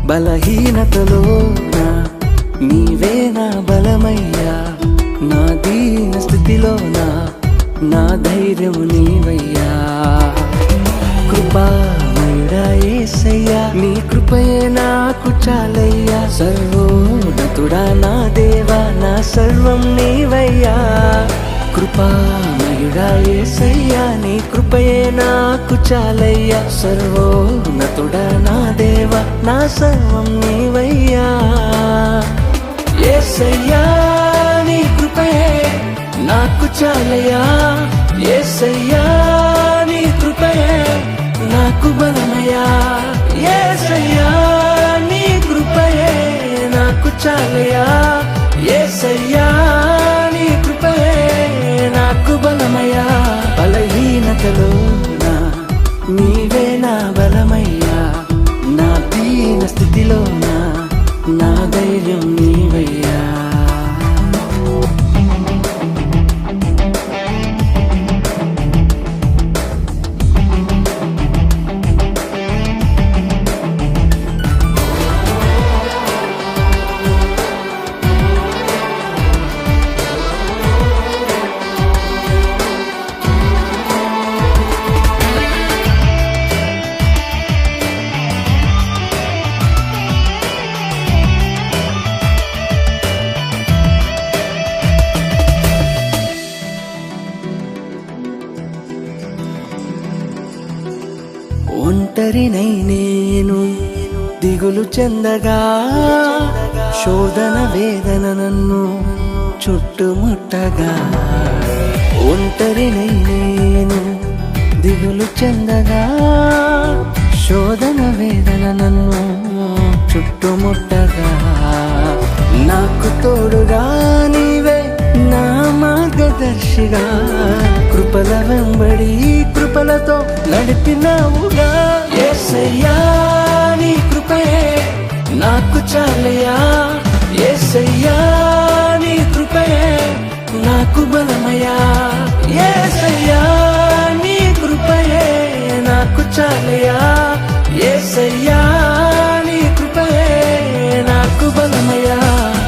బలహీనతలో నీవే నా బలమయ్యా, నా దీన స్థితిలో నా ధైర్యము నీవయ్యా. కృపామయుడా యేసయ్యా, నీ కృపయే నాకు చాలయ్యా. సర్వోన్నతుడా నా దేవా, నా సర్వం నీవయ్యా. కృపామయుడా యేసయ్యా, నీ కృపయే నాకు చాలయ్యా. సర్వోన్నతుడా నా దేవా, నా సర్వం నీవయ్యా. యేసయ్యా నీ కృపయే నాకు చాలయ్యా. యేసయ్యా నీ కృపయే నాకు బలమయ్యా. యేసయ్యా నీ కృపయే నాకు చాలయ్యా. యేసయ్యా నీ కృపయే నాకు బలమయ్యా. బలహీనతలో నీవే నా బలమయ్యా, నా దీన స్థితిలో నా ధైర్యం నీవయ్యా. ఒంటరినై నేను దిగులు చెందగా, శోధన వేదన నన్ను చుట్టుముట్టగా. ఒంటరినై నేను దిగులు చెందగా, శోధన వేదన నన్ను చుట్టుముట్టగా. నాకు తోడుగా నీవే నా మార్గదర్శిగా, కృపల వెంబడి కృపలతో నడిపినావుగా. యేసయ్యా నీ కృపయే నాకు చాలయ్యా. యేసయ్యా నీ కృపయే నాకు బలమయ్యా. యేసయ్యా నీ కృపయే నాకు చాలయ్యా. యేసయ్యా నీ కృపయే నాకు బలమయ్యా.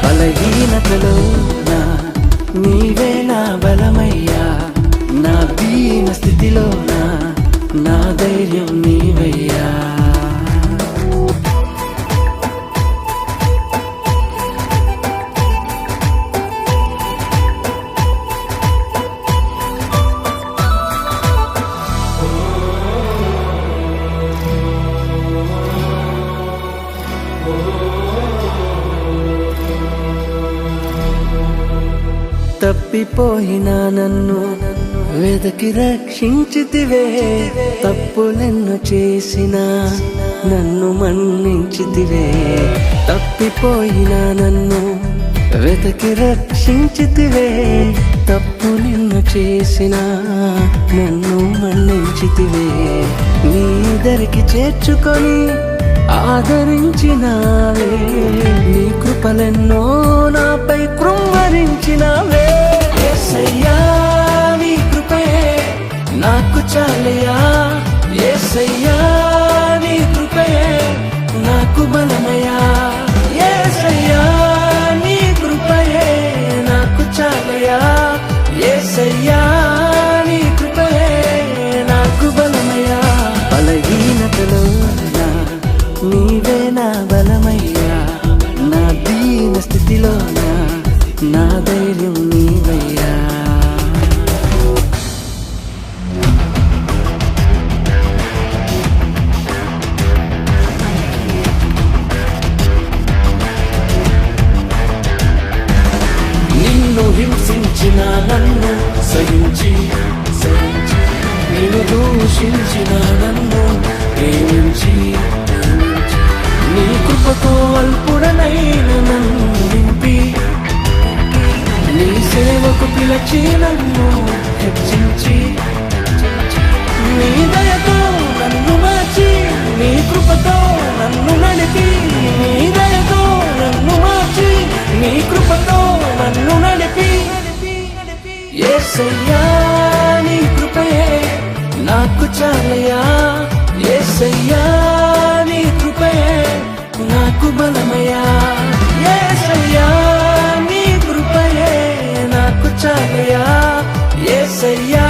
బలహీనతలో నీవే నా బలమయ్యా, నా దీన స్థితిలో నా ధైర్యం నీవయ్యా. తప్పిపోయిన నన్ను వెదకి రక్షించితివే. తప్పులెన్ను చేసినా నన్ను మన్నించితివే. తప్పిపోయిన నన్ను వెదకి రక్షించితివే. తప్పులెన్ను చేసినా నన్ను మన్నించితివే. నీ దరికి చేర్చుకొని ఆదరించినావే. నీ కృపలెన్నో నాపై కృంగరించినావే. యేసయ్యా నీ కృపయే నాకు చాలయ్యా. యేసయ్యా నీ కృపయే నాకు బలమయ్యా. యేసయ్యా నీ కృపయే నాకు చాలయ్యా. యేసయ్యా నీ కృపయే నాకు బలమయ్యా. బలహీనతలో నీవే నా బలమయ్యా, నా దీన స్థితిలో నా ధైర్యం నీవయ్యా. నిన్ను హింసించిన నన్ను సహించి, నిన్ను దూషించిన నన్ను ప్రేమించి, నీ కృపతో అల్పుడనైన నన్ను నింపి నీ సేవకు పిలచి నన్ను హెచ్చించి నీ దయతో నన్ను మార్చి నీ కృపతో నన్ను నడిపి నీ దయతో నన్ను మార్చి నీ కృపతో నన్ను నడిపి యేసయ్యా నీ కృపయే నాకు చాలయా యేసయ్యా నీ కృపయే నాకు బలమయా యేసయ్యా నీ కృపయే నాకు చాలయా యేసయ్యా